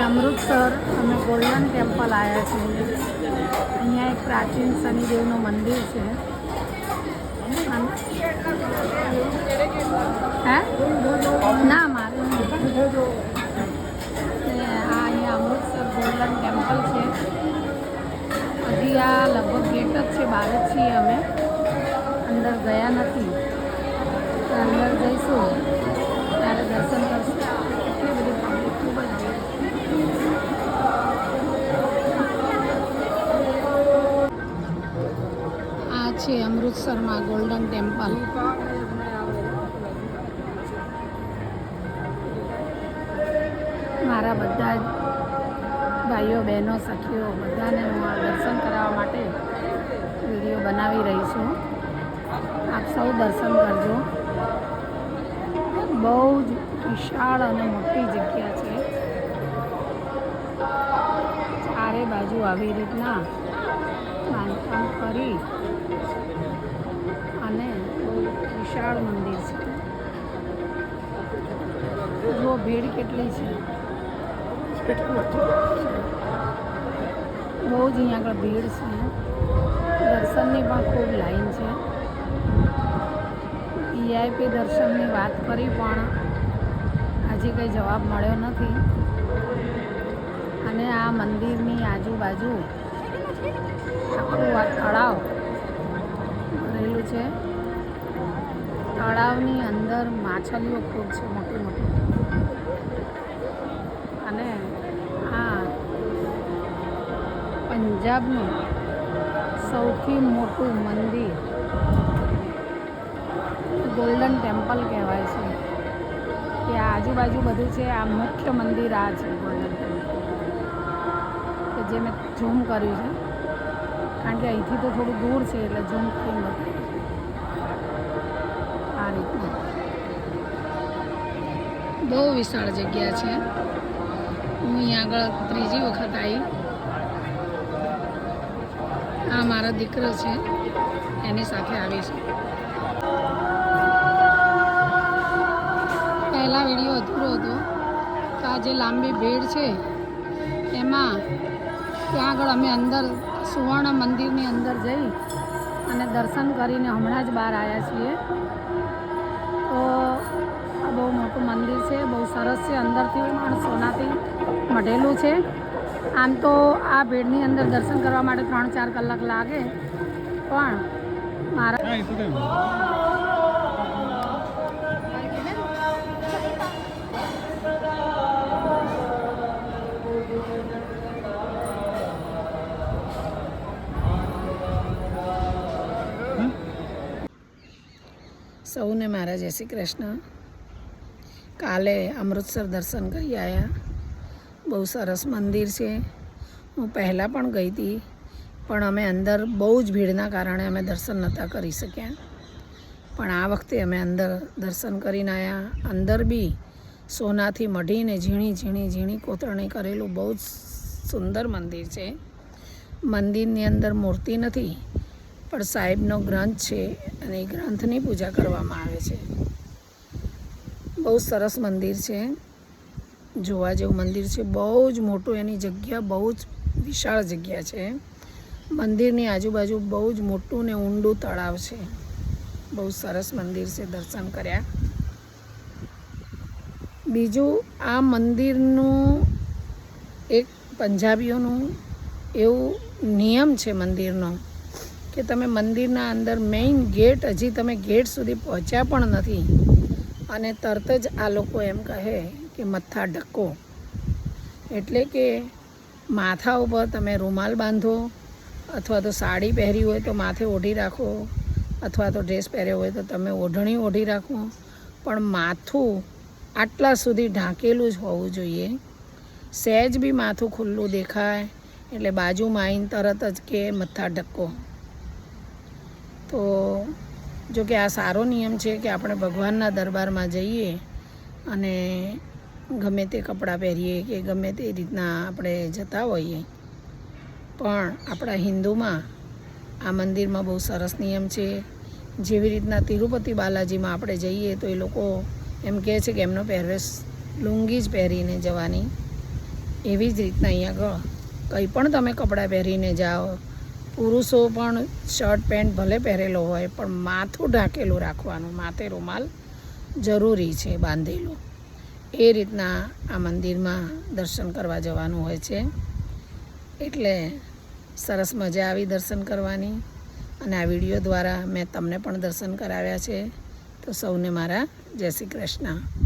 અમૃતસર અમે golden temple આવ્યા છીએ. અહીંયા એક પ્રાચીન શનિદેવનું મંદિર છે. હે ના મારે અહીંયા અમૃતસર ગોલ્ડન ટેમ્પલ છે. હજી આ લગભગ ગેટ જ છે, બહાર જ છીએ અમે, અંદર ગયા નથી. અંદર જઈશું ત્યારે દર્શન કરશું. એટલી બધી પબ્લિક ખૂબ જ આ છે અમૃતસરમાં ગોલ્ડન ટેમ્પલ. મારા બધા જ ભાઈઓ બહેનો સખીઓ બધાને હું આ દર્શન કરાવવા માટે વિડીયો બનાવી રહી છું. આપ સૌ દર્શન કરજો. બહુ જ વિશાળ અને મોટી જગ્યા છે. ચારે બાજુ આવી રીતના બાંધકામ કરી અને બહુ વિશાળ મંદિર છે. જો ભીડ કેટલી છે, બહુ જ અહીંયા આગળ ભીડ છે. દર્શનની પણ ખૂબ લાઈન છે. વીઆઈપી દર્શનની વાત કરી પણ હજી કંઈ જવાબ મળ્યો નથી. અને આ મંદિરની આજુબાજુ આખું આ તળાવ ભરેલું છે. તળાવની અંદર માછલીઓ ખૂબ છે, મોટી મોટી. અને આ પંજાબનું સૌથી મોટું મંદિર ગોલ્ડન ટેમ્પલ કહેવાય છે. કે આજુબાજુ બધું છે. આ મુખ્ય મંદિર આ છે ગોલ્ડન ટેમ્પલ, કે જે મેં ઝૂમ કર્યું છે, કારણ કે અહીંથી તો થોડું દૂર છે એટલે ઝૂમ થઈ નથી. આ રીતના બહુ વિશાળ જગ્યા છે. હું અહીંયા આગળ ત્રીજી વખત આવી. આ મારો દીકરો છે, એની સાથે આવી છે. પહેલા વિડીયો અધૂરો હતો, તો આ જે લાંબી ભીડ છે એમાં ત્યાં આગળ અમે અંદર સુવર્ણ મંદિરની અંદર જઈ અને દર્શન કરીને હમણાં જ બહાર આવ્યા છીએ. તો આ બહુ મોટું મંદિર છે, બહુ સરસ છે. અંદરથી પણ સોનાથી મઢેલું છે. આમ તો આ ભીડની અંદર દર્શન કરવા માટે 3-4 કલાક લાગે, પણ મારા સૌને મારા જય શ્રી કૃષ્ણ. કાલે અમૃતસર દર્શન કરી આવ્યા. બહુ સરસ મંદિર છે. હું પહેલાં પણ ગઈ હતી, પણ અમે અંદર બહુ જ ભીડના કારણે અમે દર્શન નહોતા કરી શક્યા. પણ આ વખતે અમે અંદર દર્શન કરીને આવ્યા. અંદર બી સોનાથી મઢીને ઝીણી ઝીણી ઝીણી કોતરણી કરેલું બહુ જ સુંદર મંદિર છે. મંદિરની અંદર મૂર્તિ નથી, પણ સાહેબનો ગ્રંથ છે અને એ ગ્રંથની પૂજા કરવામાં આવે છે. બહુ સરસ મંદિર છે, જોવા જેવું મંદિર છે. બહુ જ મોટું, એની જગ્યા બહુ જ વિશાળ જગ્યા છે. મંદિરની આજુબાજુ બહુ જ મોટું ને ઊંડું તળાવ છે. બહુ સરસ મંદિર છે, દર્શન કર્યા. બીજું, આ મંદિરનું એક પંજાબીઓનું એવું નિયમ છે મંદિરનો, કે તમે મંદિરના અંદર મેઇન ગેટ, હજી તમે ગેટ સુધી પહોંચ્યા પણ નથી અને તરત જ આ લોકો એમ કહે કે મથા ઢક્કો. એટલે કે માથા ઉપર તમે રૂમાલ બાંધો, અથવા તો સાડી પહેરી હોય તો માથે ઓઢી રાખો, અથવા તો ડ્રેસ પહેર્યો હોય તો તમે ઓઢણી ઓઢી રાખો, પણ માથું આટલા સુધી ઢાંકેલું જ હોવું જોઈએ. સહેજ બી માથું ખુલ્લું દેખાય એટલે બાજુમાં આવીને તરત જ કે મથા ઢક્કો. તો જો કે આ સારો નિયમ છે કે આપણે ભગવાનના દરબારમાં જઈએ અને ગમે તે કપડાં પહેરીએ કે ગમે તે રીતના આપણે જતા હોઈએ, પણ આપણા હિન્દુમાં આ મંદિરમાં બહુ સરસ નિયમ છે. જેવી રીતના તિરુપતિ બાલાજીમાં આપણે જઈએ તો એ લોકો એમ કહે છે કે એમનો પહેરવેશ લુંગી જ પહેરીને જવાની. એવી જ રીતના અહીંયા આગળ કંઈ પણ તમે કપડાં પહેરીને જાઓ, પુરુષો પણ શર્ટ પેન્ટ ભલે પહેરેલો હોય પણ માથું ઢાંકેલું રાખવાનું, માથે રૂમાલ જરૂરી છે બાંધેલું. એ રીતના આ મંદિરમાં દર્શન કરવા જવાનું હોય છે. એટલે સરસ મજા આવી દર્શન કરવાની, અને આ વિડીયો દ્વારા મેં તમને પણ દર્શન કરાવ્યા છે. તો સૌને મારા જય શ્રી કૃષ્ણ.